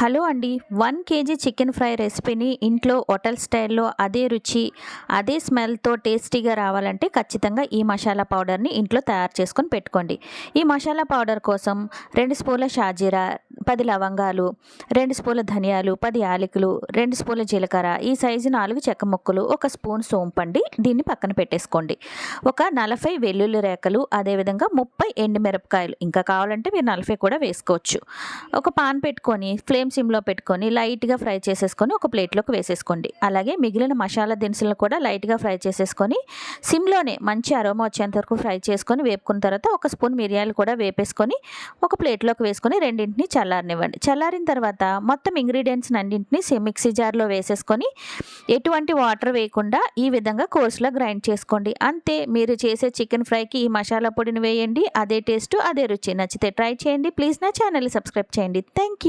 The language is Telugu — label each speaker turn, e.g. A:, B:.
A: హలో అండి. 1 కేజీ చికెన్ ఫ్రై రెసిపీని ఇంట్లో హోటల్ స్టైల్‌లో అదే రుచి, అదే స్మెల్‌తో టేస్టీగా రావాలంటే ఖచ్చితంగా ఈ మసాలా పౌడర్‌ని ఇంట్లో తయారు చేసుకొని పెట్టుకోండి. ఈ మసాలా పౌడర్ కోసం 2 స్పూన్ల షాజీరా, 10 లవంగాలు, 2 స్పూన్ల ధనియాలు, 10 యాలకులు, 2 స్పూన్ల జీలకర్ర, ఈ సైజు 4 చెక్క ముక్కలు, 1 స్పూన్ సోంపండి. దీన్ని పక్కన పెట్టేసుకోండి. ఒక 40 వెల్లుల్లి రేఖలు, అదేవిధంగా 30 ఎండుమిరపకాయలు, ఇంకా కావాలంటే మీరు 40 కూడా వేసుకోవచ్చు. ఒక పాన్ పెట్టుకొని ఫ్లేమ్ సిమ్లో పెట్టుకొని లైట్గా ఫ్రై చేసేసుకొని ఒక ప్లేట్లోకి వేసేసుకోండి. అలాగే మిగిలిన మసాలా దినుసులను కూడా లైట్గా ఫ్రై చేసేసుకొని సిమ్లోనే మంచి అరోమా వచ్చేంత వరకు ఫ్రై చేసుకొని వేపుకున్న తర్వాత 1 స్పూన్ మిరియాలు కూడా వేపేసుకొని ఒక ప్లేట్లోకి వేసుకొని రెండింటిని చల్లారనివ్వండి. చల్లారిన తర్వాత మొత్తం ఇంగ్రీడియంట్స్ అన్నింటినీ మిక్సీ జార్లో వేసేసుకొని ఎటువంటి వాటర్ వేయకుండా ఈ విధంగా కోర్సులో గ్రైండ్ చేసుకోండి. అంతే, మీరు చేసే చికెన్ ఫ్రైకి ఈ మసాలా పొడిని వేయండి. అదే టేస్ట్, అదే రుచి. నచ్చితే ట్రై చేయండి. ప్లీజ్ నా ఛానల్ని సబ్స్క్రైబ్ చేయండి. Thank you.